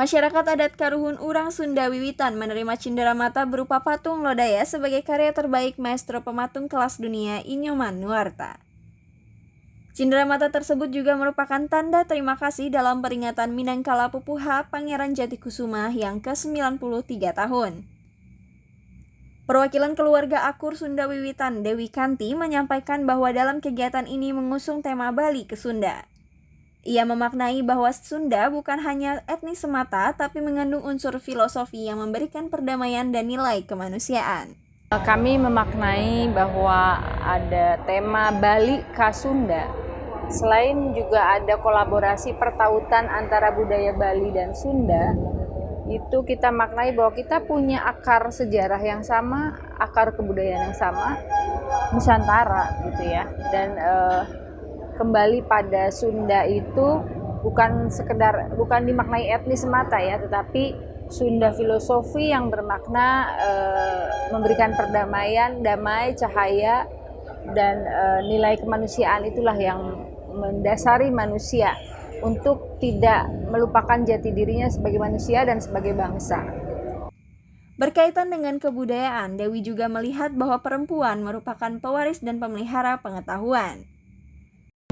Masyarakat adat Karuhun Urang Sunda Wiwitan menerima cenderamata berupa patung lodaya sebagai karya terbaik maestro pematung kelas dunia Inyoman Nuarta. Cenderamata tersebut juga merupakan tanda terima kasih dalam peringatan Minangkala Pupuha Pangeran Jatikusuma yang ke-93 tahun. Perwakilan keluarga Akur Sunda Wiwitan Dewi Kanti menyampaikan bahwa dalam kegiatan ini mengusung tema Bali ke Sunda. Ia memaknai bahwa Sunda bukan hanya etnis semata, tapi mengandung unsur filosofi yang memberikan perdamaian dan nilai kemanusiaan. Kami memaknai bahwa ada tema Bali ke Sunda. Selain juga ada kolaborasi pertautan antara budaya Bali dan Sunda, itu kita maknai bahwa kita punya akar sejarah yang sama, akar kebudayaan yang sama, Nusantara gitu ya. Dan kembali pada Sunda itu bukan dimaknai etnis semata ya, tetapi Sunda filosofi yang bermakna memberikan perdamaian, damai, cahaya, dan nilai kemanusiaan itulah yang mendasari manusia untuk tidak melupakan jati dirinya sebagai manusia dan sebagai bangsa. Berkaitan dengan kebudayaan, Dewi juga melihat bahwa perempuan merupakan pewaris dan pemelihara pengetahuan.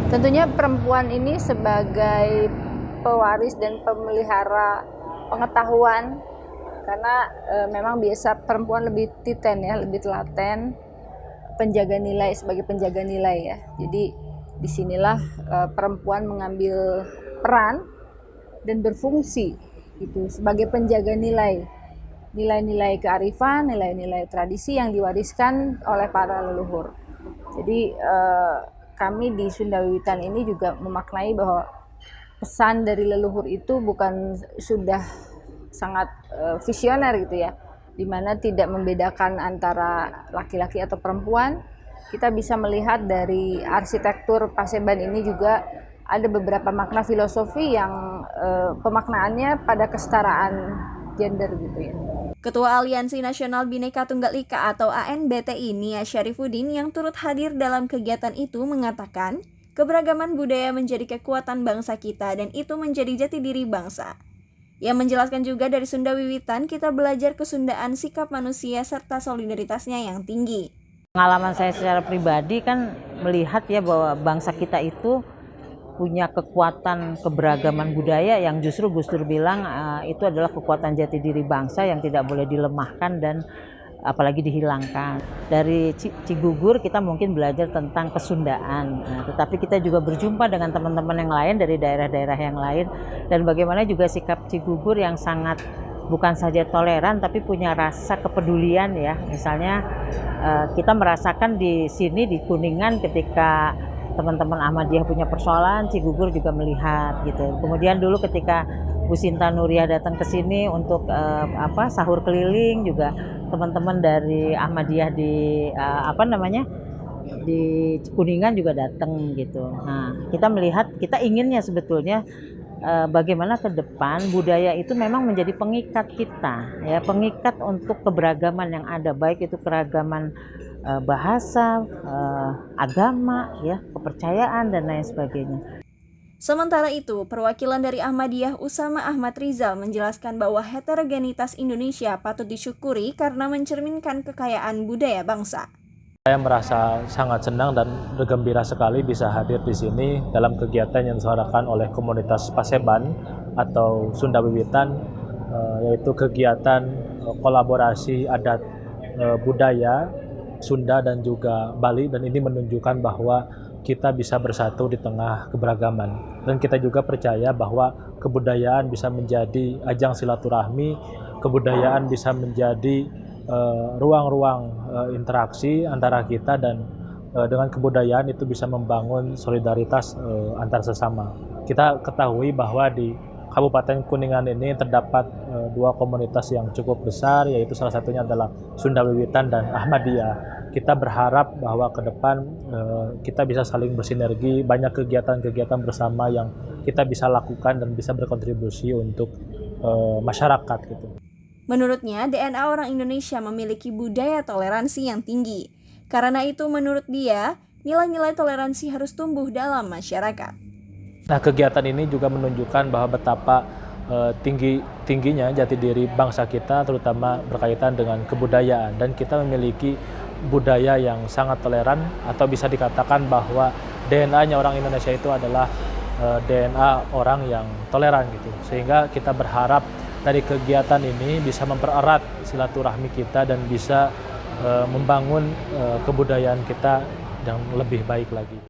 Tentunya perempuan ini sebagai pewaris dan pemelihara pengetahuan, karena memang biasa perempuan lebih titen ya, lebih telaten, penjaga nilai sebagai penjaga nilai ya. Jadi disinilah perempuan mengambil peran dan berfungsi itu sebagai penjaga nilai-nilai kearifan, nilai-nilai tradisi yang diwariskan oleh para leluhur. Jadi kami di Sunda Wiwitan ini juga memaknai bahwa pesan dari leluhur itu sudah sangat visioner gitu ya, dimana tidak membedakan antara laki-laki atau perempuan. Kita bisa melihat dari arsitektur Paseban ini juga ada beberapa makna filosofi yang pemaknaannya pada kesetaraan gender gitu ya. Ketua Aliansi Nasional Bhinneka Tunggal Ika atau ANBTI Nia Syarifuddin yang turut hadir dalam kegiatan itu mengatakan, keberagaman budaya menjadi kekuatan bangsa kita dan itu menjadi jati diri bangsa. Ia menjelaskan juga dari Sunda Wiwitan kita belajar kesundaan sikap manusia serta solidaritasnya yang tinggi. Pengalaman saya secara pribadi kan melihat ya bahwa bangsa kita itu punya kekuatan keberagaman budaya yang justru Gus Dur bilang itu adalah kekuatan jati diri bangsa yang tidak boleh dilemahkan dan apalagi dihilangkan. Dari Cigugur kita mungkin belajar tentang kesundaan, tetapi kita juga berjumpa dengan teman-teman yang lain dari daerah-daerah yang lain dan bagaimana juga sikap Cigugur yang sangat bukan saja toleran tapi punya rasa kepedulian ya. Misalnya kita merasakan di sini di Kuningan ketika teman-teman Ahmadiyah punya persoalan, Cigugur juga melihat gitu. Kemudian dulu ketika Bu Sinta Nuriyah datang ke sini untuk sahur keliling juga teman-teman dari Ahmadiyah di di Kuningan juga datang gitu. Nah, kita melihat kita inginnya sebetulnya bagaimana ke depan budaya itu memang menjadi pengikat kita ya, pengikat untuk keberagaman yang ada, baik itu keragaman bahasa, agama ya, kepercayaan dan lain sebagainya. Sementara itu, perwakilan dari Ahmadiyah Usama Ahmad Rizal menjelaskan bahwa heterogenitas Indonesia patut disyukuri karena mencerminkan kekayaan budaya bangsa. Saya merasa sangat senang dan bergembira sekali bisa hadir di sini dalam kegiatan yang diselenggarakan oleh komunitas Paseban atau Sunda Wiwitan, yaitu kegiatan kolaborasi adat budaya Sunda dan juga Bali, dan ini menunjukkan bahwa kita bisa bersatu di tengah keberagaman. Dan kita juga percaya bahwa kebudayaan bisa menjadi ajang silaturahmi, kebudayaan bisa menjadi ruang-ruang interaksi antara kita, dan dengan kebudayaan itu bisa membangun solidaritas antar sesama. Kita ketahui bahwa di Kabupaten Kuningan ini terdapat dua komunitas yang cukup besar, yaitu salah satunya adalah Sunda Wiwitan dan Ahmadiyah. Kita berharap bahwa ke depan kita bisa saling bersinergi, banyak kegiatan-kegiatan bersama yang kita bisa lakukan dan bisa berkontribusi untuk masyarakat gitu. Menurutnya, DNA orang Indonesia memiliki budaya toleransi yang tinggi. Karena itu, menurut dia, nilai-nilai toleransi harus tumbuh dalam masyarakat. Nah, kegiatan ini juga menunjukkan bahwa betapa tingginya jati diri bangsa kita, terutama berkaitan dengan kebudayaan, dan kita memiliki budaya yang sangat toleran, atau bisa dikatakan bahwa DNA-nya orang Indonesia itu adalah DNA orang yang toleran gitu. Sehingga kita berharap dari kegiatan ini bisa mempererat silaturahmi kita dan bisa membangun kebudayaan kita yang lebih baik lagi.